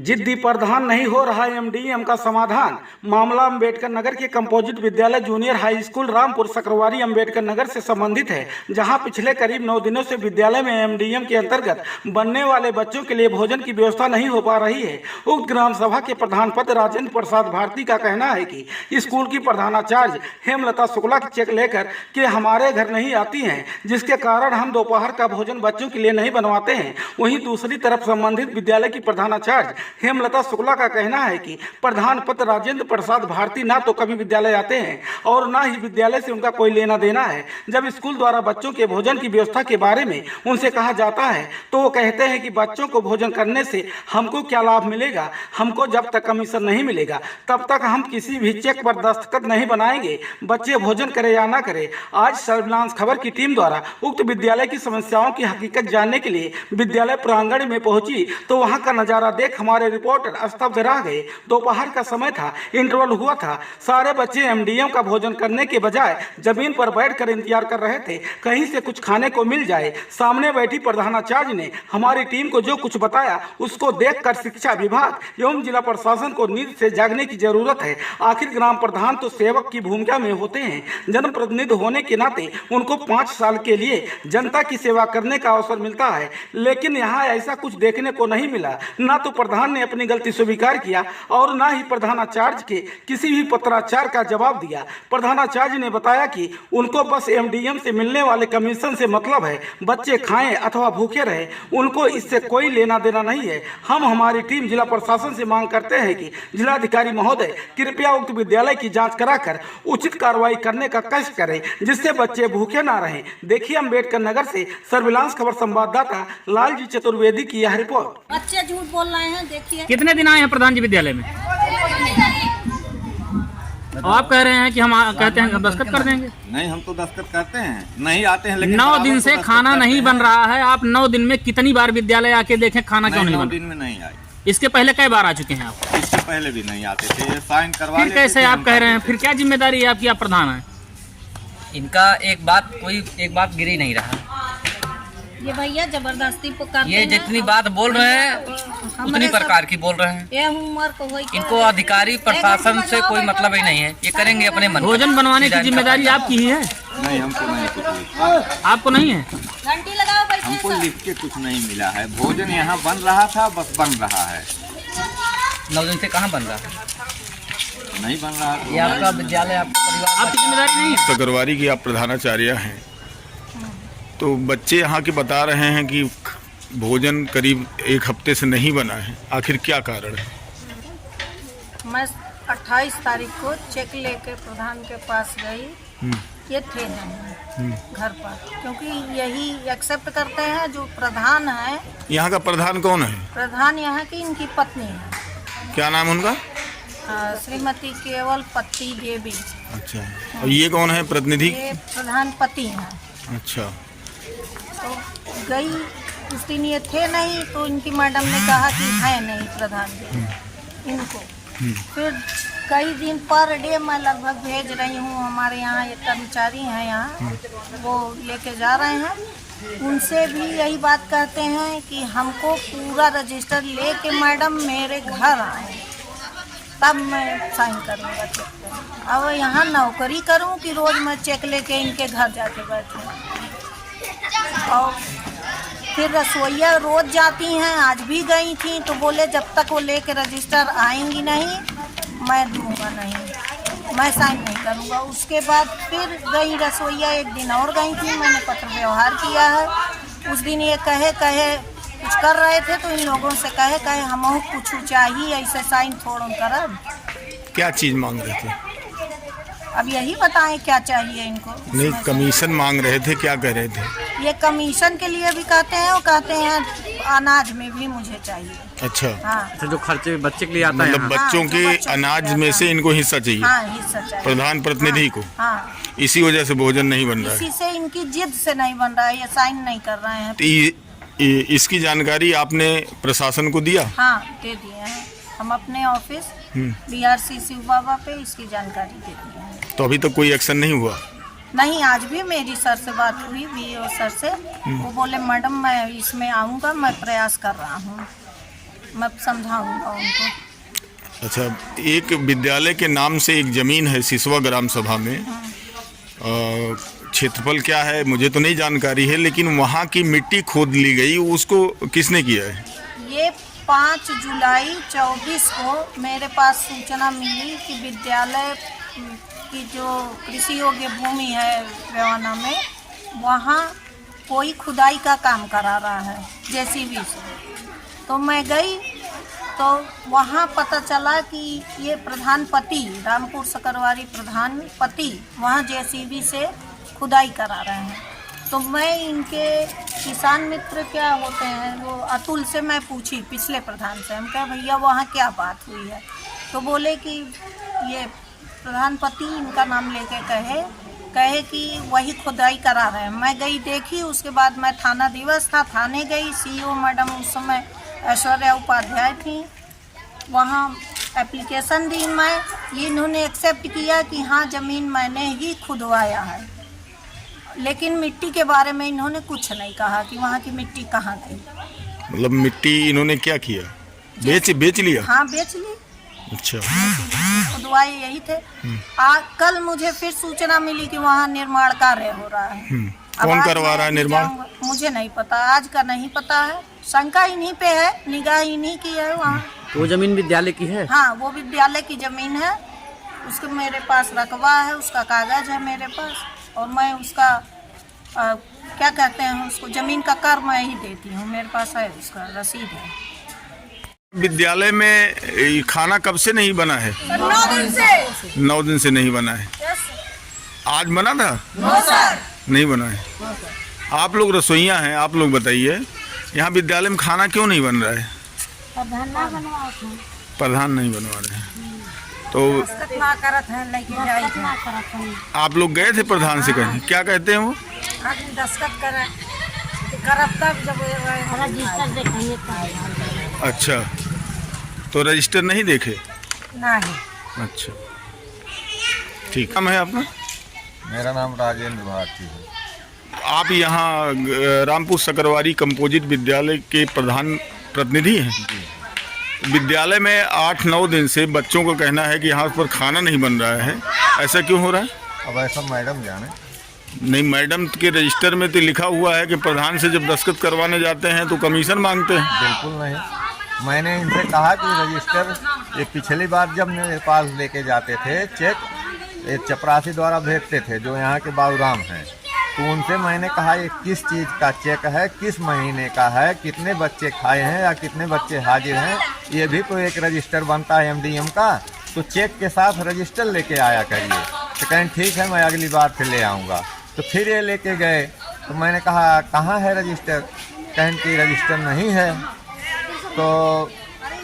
जिद्दी प्रधान नहीं हो रहा एमडीएम का समाधान। मामला अंबेडकर नगर के कंपोजिट विद्यालय junior high school Rampur Sakarwari Ambedkar Nagar से संबंधित है, जहां पिछले करीब 9 दिनों से विद्यालय में एमडीएम के अंतर्गत बनने वाले बच्चों के लिए भोजन की व्यवस्था नहीं हो पा रही है। उक्त ग्राम सभा के प्रधान पद राजेंद्र प्रसाद भारती का कहना है कि स्कूल की प्रधानाचार्य हेमलता शुक्ला की चेक लेकर के हमारे घर नहीं आती हैं, जिसके कारण हम दोपहर का भोजन बच्चों के लिए नहीं बनवाते हैं। वहीं दूसरी तरफ संबंधित विद्यालय की प्रधानाचार्य हेमलता शुक्ला का कहना है कि प्रधान पद राजेंद्र प्रसाद भारती ना तो कभी विद्यालय आते हैं और ना ही विद्यालय से उनका कोई लेना देना है। जब स्कूल द्वारा बच्चों के भोजन की व्यवस्था के बारे में उनसे कहा जाता है तो वो कहते हैं कि बच्चों को भोजन करने से हमको क्या लाभ मिलेगा, हमको जब तक कमीशन नहीं मिलेगा तब तक हम किसी भी चेक पर दस्तखत नहीं बनाएंगे, बच्चे भोजन करे या ना करे। आज सर्विलांस खबर की टीम द्वारा उक्त विद्यालय की समस्याओं की हकीकत जानने के लिए विद्यालय प्रांगण में पहुंची तो वहां का नजारा देख हमारे रिपोर्टर स्तब्ध रह गए। दोपहर का समय था, इंटरवल हुआ था, सारे बच्चे एमडीएम का भोजन करने के बजाय जमीन पर बैठकर इंतजार कर रहे थे कहीं से कुछ खाने को मिल जाए। सामने बैठी प्रधानाचार्य ने हमारी टीम को जो कुछ बताया उसको देखकर शिक्षा विभाग एवं जिला प्रशासन को नींद से जागने की जरूरत है। आखिर ग्राम प्रधान तो सेवक की भूमिका में होते हैं, जनप्रतिनिधि होने के नाते उनको 5 साल के लिए जनता की सेवा करने का अवसर मिलता है, लेकिन यहाँ ऐसा कुछ देखने को नहीं मिला। ना तो प्रधान ने अपनी गलती स्वीकार किया और ना ही प्रधानाचार्य के किसी भी पत्राचार का जवाब दिया। प्रधानाचार्य ने बताया कि उनको बस एमडीएम से मिलने वाले कमीशन से मतलब है, बच्चे खाएं अथवा भूखे रहे, उनको इससे कोई लेना देना नहीं है। हम हमारी टीम जिला प्रशासन से मांग करते हैं कि जिलाधिकारी महोदय कृपया उक्त विद्यालय की जांच कराकर उचित कार्रवाई करने का कष्ट करें, जिससे बच्चे भूखे ना रहें। देखिए अम्बेडकर नगर से सर्विलांस खबर संवाददाता लालजी चतुर्वेदी की यह रिपोर्ट। बच्चे झूठ बोल रहे हैं, देखिए। कितने दिन आए हैं प्रधान जी विद्यालय में? और आप कह रहे हैं कि हम कहते हैं दस्तखत कर देंगे। नहीं, हम तो दस्तखत करते हैं, नहीं आते हैं। लेकिन 9 दिन से खाना नहीं बन रहा है। आप 9 दिन में कितनी बार विद्यालय आके देखें खाना क्यों नहीं बन? 9 दिन में नहीं आए। इसके पहले कई बार आ चुके हैं आप? इससे पहले भी नहीं आते थे, साइन करवा फिर कैसे आप कह रहे हैं? फिर क्या जिम्मेदारी है आपकी? आप प्रधान है। इनका एक बात गिर ही नहीं रहा। ये भैया जबरदस्ती पुकारते ये जितनी बात बोल रहे हैं उतनी प्रकार की बोल रहे हैं। ये उम्र को इनको अधिकारी प्रशासन से कोई मतलब ही नहीं है, ये करेंगे अपने मन। भोजन बनवाने की जिम्मेदारी आपकी ही है? नहीं, हमको नहीं कुछ। आपको नहीं है? घंटी लगाओ, बैठे हमको लिख के कुछ नहीं मिला है। भोजन यहाँ बन रहा था, बस बन रहा है। 9 दिन से कहाँ बन रहा है? नहीं बन रहा। ये आपका विद्यालय, आपका परिवार, आपकी जिम्मेदारी नहीं है? सकरवारी की आप प्रधानाचार्य हैं, तो बच्चे यहाँ के बता रहे हैं कि भोजन करीब 1 हफ्ते से नहीं बना है, आखिर क्या कारण है? मैं 28 तारीख को चेक लेके प्रधान के पास गई, ये थे नहीं घर पर, क्योंकि यही एक्सेप्ट करते हैं जो प्रधान है। यहाँ का प्रधान कौन है? प्रधान यहाँ की इनकी पत्नी है। क्या नाम उनका? श्रीमती केवल पति देवी। अच्छा, और ये कौन है प्रतिनिधि? ये प्रधान पति हैं। अच्छा, तो गई उस दिन, ये थे नहीं तो इनकी मैडम ने कहा कि है नहीं प्रधान जी इनको। फिर कई दिन पर डे मैं लगभग भेज रही हूँ, हमारे यहाँ एक कर्मचारी हैं यहाँ, वो लेके जा रहे हैं। उनसे भी यही बात कहते हैं कि हमको पूरा रजिस्टर लेके मैडम मेरे घर आए तब मैं साइन करूँगा चेक पे। अब यहाँ नौकरी करूँ कि रोज़ मैं चेक लेके इनके घर जाके बैठूँ? और फिर रसोइया रोज जाती हैं, आज भी गई थी तो बोले जब तक वो लेके रजिस्टर आएंगी नहीं मैं दूंगा नहीं, मैं साइन नहीं करूंगा। उसके बाद फिर गई रसोइया, एक दिन और गई थी, मैंने पत्र व्यवहार किया है। उस दिन ये कहे कुछ कर रहे थे तो इन लोगों से कहे हमको कुछ चाहिए, ऐसे साइन थोड़ा करब। क्या चीज़ मांग रहे थे? अब यही बताएं क्या चाहिए इनको। नहीं, कमीशन मांग रहे थे, क्या कह रहे थे? ये कमीशन के लिए भी कहते हैं और कहते हैं अनाज में भी मुझे चाहिए। अच्छा, हाँ। जो खर्चे बच्चे के लिए आता है, मतलब बच्चों हाँ, के अनाज में से इनको हिस्सा चाहिए? हाँ, हिस्सा चाहिए प्रधान प्रतिनिधि को। हाँ, इसी वजह से भोजन नहीं बन रहा है। इसी से इनकी जिद से नहीं बन रहा है, ये साइन नहीं कर रहे हैं। तो इसकी जानकारी आपने प्रशासन को दिया? हाँ, दे दिए हैं। हम अपने ऑफिस BRC शिव बाबा पे इसकी जानकारी दे दिए हैं। तो अभी तक कोई एक्शन नहीं हुआ? नहीं, आज भी मेरी सर से बात हुई, BO सर से। वो बोले मैडम मैं इसमें आऊँगा, मैं प्रयास कर रहा हूँ। मैं समझाऊंगा उनको। अच्छा, एक विद्यालय के नाम से एक जमीन है सिसवा ग्राम सभा में, क्षेत्रफल क्या है मुझे तो नहीं जानकारी है, लेकिन वहाँ की मिट्टी खोद ली गई, उसको किसने किया है? ये 5 जुलाई 24 को मेरे पास सूचना मिली कि विद्यालय की जो कृषि योग्य भूमि है रेवाना में, वहाँ कोई खुदाई का काम करा रहा है जेसीबी से। तो मैं गई तो वहाँ पता चला कि ये प्रधान पति, रामपुर सकरवारी प्रधान पति वहाँ जेसीबी से खुदाई करा रहे हैं। तो मैं इनके किसान मित्र क्या होते हैं वो अतुल से मैं पूछी, पिछले प्रधान से, हम कहा भैया वहाँ क्या बात हुई है? तो बोले कि ये प्रधान पति इनका नाम लेके कहे कि वही खुदाई करा रहे हैं। मैं गई देखी, उसके बाद मैं थाना दिवस था, थाने गई, सीईओ मैडम उस समय ऐश्वर्या उपाध्याय थी, वहाँ एप्लीकेशन दी मैं, ये इन्होंने एक्सेप्ट किया कि हाँ ज़मीन मैंने ही खुदवाया है, लेकिन मिट्टी के बारे में इन्होंने कुछ नहीं कहा कि वहाँ की मिट्टी कहाँ गई। मतलब मिट्टी इन्होंने क्या किया, बेच लिया? हाँ बेच ली। अच्छा, खुदवाए यही थे। कल मुझे फिर सूचना मिली कि वहाँ निर्माण कार्य हो रहा है। कौन करवा रहा है निर्माण? मुझे नहीं पता, आज का नहीं पता है, शंका इन्हीं पे है, निगाह इन्हीं की है वहाँ। वो जमीन विद्यालय की है? हाँ वो विद्यालय की जमीन है, उसके मेरे पास रकबा है, उसका कागज है मेरे पास, और मैं उसका क्या कहते हैं उसको, जमीन का कर मैं ही देती हूँ, मेरे पास है उसका रसीद है। विद्यालय में खाना कब से नहीं बना है? 9 दिन से। 9 दिन से नहीं बना है। आज बना था? नहीं बना है। आप लोग रसोइया हैं, आप लोग बताइए यहाँ विद्यालय में खाना क्यों नहीं बन रहा है? प्रधान नहीं बनवा रहे हैं। तो आप लोग गए थे प्रधान से कहीं, क्या कहते हैं वो? दस्तखत करब तब जब रजिस्टर देखेंगे। अच्छा, तो रजिस्टर नहीं देखे? नहीं। अच्छा, ठीक। नाम है आपका? मेरा नाम राजेंद्र भारती है। आप यहाँ रामपुर सकरवारी कंपोजिट विद्यालय के प्रधान प्रतिनिधि हैं। विद्यालय में 8-9 दिन से बच्चों का कहना है कि यहाँ पर खाना नहीं बन रहा है, ऐसा क्यों हो रहा है? अब ऐसा मैडम जाने। नहीं, मैडम के रजिस्टर में तो लिखा हुआ है कि प्रधान से जब दस्तखत करवाने जाते हैं तो कमीशन मांगते हैं। बिल्कुल नहीं, मैंने इनसे कहा कि रजिस्टर, ये पिछली बार जब मेरे पास लेके जाते थे चेक, ये चपरासी द्वारा भेजते थे जो यहाँ के बाबूराम हैं, तो उनसे मैंने कहा ये किस चीज़ का चेक है, किस महीने का है, कितने बच्चे खाए हैं या कितने बच्चे हाजिर हैं, ये भी तो एक रजिस्टर बनता है MDM का, तो चेक के साथ रजिस्टर लेके आया करिए। तो कहें ठीक है मैं अगली बार फिर ले आऊँगा। तो फिर ये लेके गए, तो मैंने कहा कहाँ है रजिस्टर? कहें कि रजिस्टर नहीं है। तो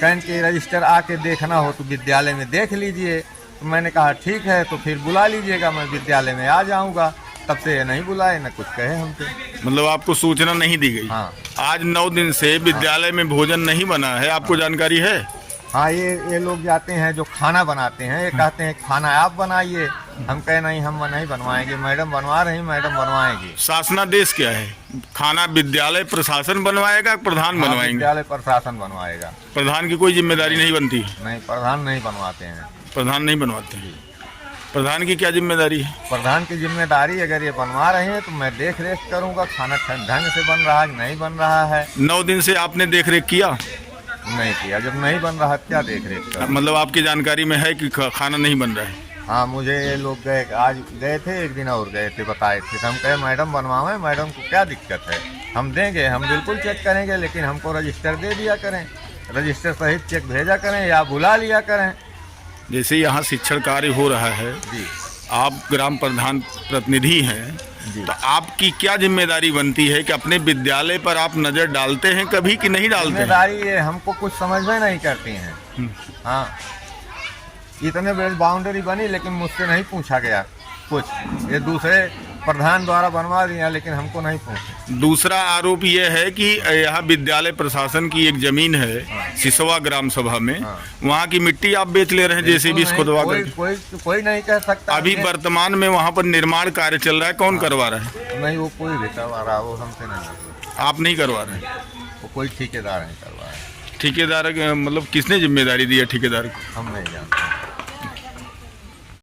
कहें कि रजिस्टर आके देखना हो तो विद्यालय में देख लीजिए। तो मैंने कहा ठीक है, तो फिर बुला लीजिएगा, मैं विद्यालय में आ जाऊंगा। तब से ये नहीं बुलाए, न कुछ कहे हमसे। मतलब आपको सूचना नहीं दी गई? हाँ। आज 9 दिन से विद्यालय में भोजन नहीं बना है, आपको जानकारी है? हाँ, ये लोग जाते हैं जो खाना बनाते हैं, ये कहते हैं खाना आप बनाइए, हम कहे नहीं हम नहीं बनवाएंगे, मैडम बनवा रही, मैडम बनवाएंगी। शासनादेश क्या है? खाना विद्यालय प्रशासन बनवाएगा, प्रधान बनवाएंगे? विद्यालय प्रशासन बनवाएगा। प्रधान की कोई जिम्मेदारी नहीं बनती? नहीं, प्रधान नहीं बनवाते हैं। प्रधान नहीं बनवाते हैं। प्रधान की क्या जिम्मेदारी है? प्रधान की जिम्मेदारी, अगर ये बनवा रहे हैं तो मैं देख रेख करूँगा, खाना ढंग से बन रहा है नहीं बन रहा है। 9 दिन से आपने देख रेख किया? नहीं किया, जब नहीं बन रहा क्या देख रेख कर? मतलब आपकी जानकारी में है कि खाना नहीं बन रहा है? हाँ, मुझे ये लोग गए, आज गए थे, एक दिन और गए थे, बताए थे। हम कहे मैडम बनवाएं, मैडम को क्या दिक्कत है, हम देंगे, हम बिल्कुल चेक करेंगे, लेकिन हमको रजिस्टर दे दिया करें, रजिस्टर सहित चेक भेजा करें या बुला लिया करें। जैसे यहाँ शिक्षण कार्य हो रहा है जी, आप ग्राम प्रधान प्रतिनिधि हैं, तो आपकी क्या जिम्मेदारी बनती है कि अपने विद्यालय पर आप नज़र डालते हैं कभी कि नहीं डालते हैं? जिम्मेदारी ये हमको कुछ समझ में नहीं करती हैं। हाँ, इतने बड़े बाउंड्री बनी लेकिन मुझसे नहीं पूछा गया कुछ, ये दूसरे प्रधान द्वारा बनवा दिया लेकिन हमको नहीं पूछा। दूसरा आरोप ये है कि यहाँ विद्यालय प्रशासन की एक जमीन है सिसवा ग्राम सभा में, वहाँ की मिट्टी आप बेच ले रहे हैं जेसीबी खुदवा कर। कोई नहीं कह सकता। अभी वर्तमान में वहाँ पर निर्माण कार्य चल रहा है, कौन करवा रहा है? नहीं, वो कोई भी करवा रहा, वो हमसे नहीं। आप नहीं करवा रहे? वो कोई ठेकेदार नहीं करवा रहा। ठेकेदार मतलब किसने जिम्मेदारी दी है ठेकेदार को? हम नहीं जानते।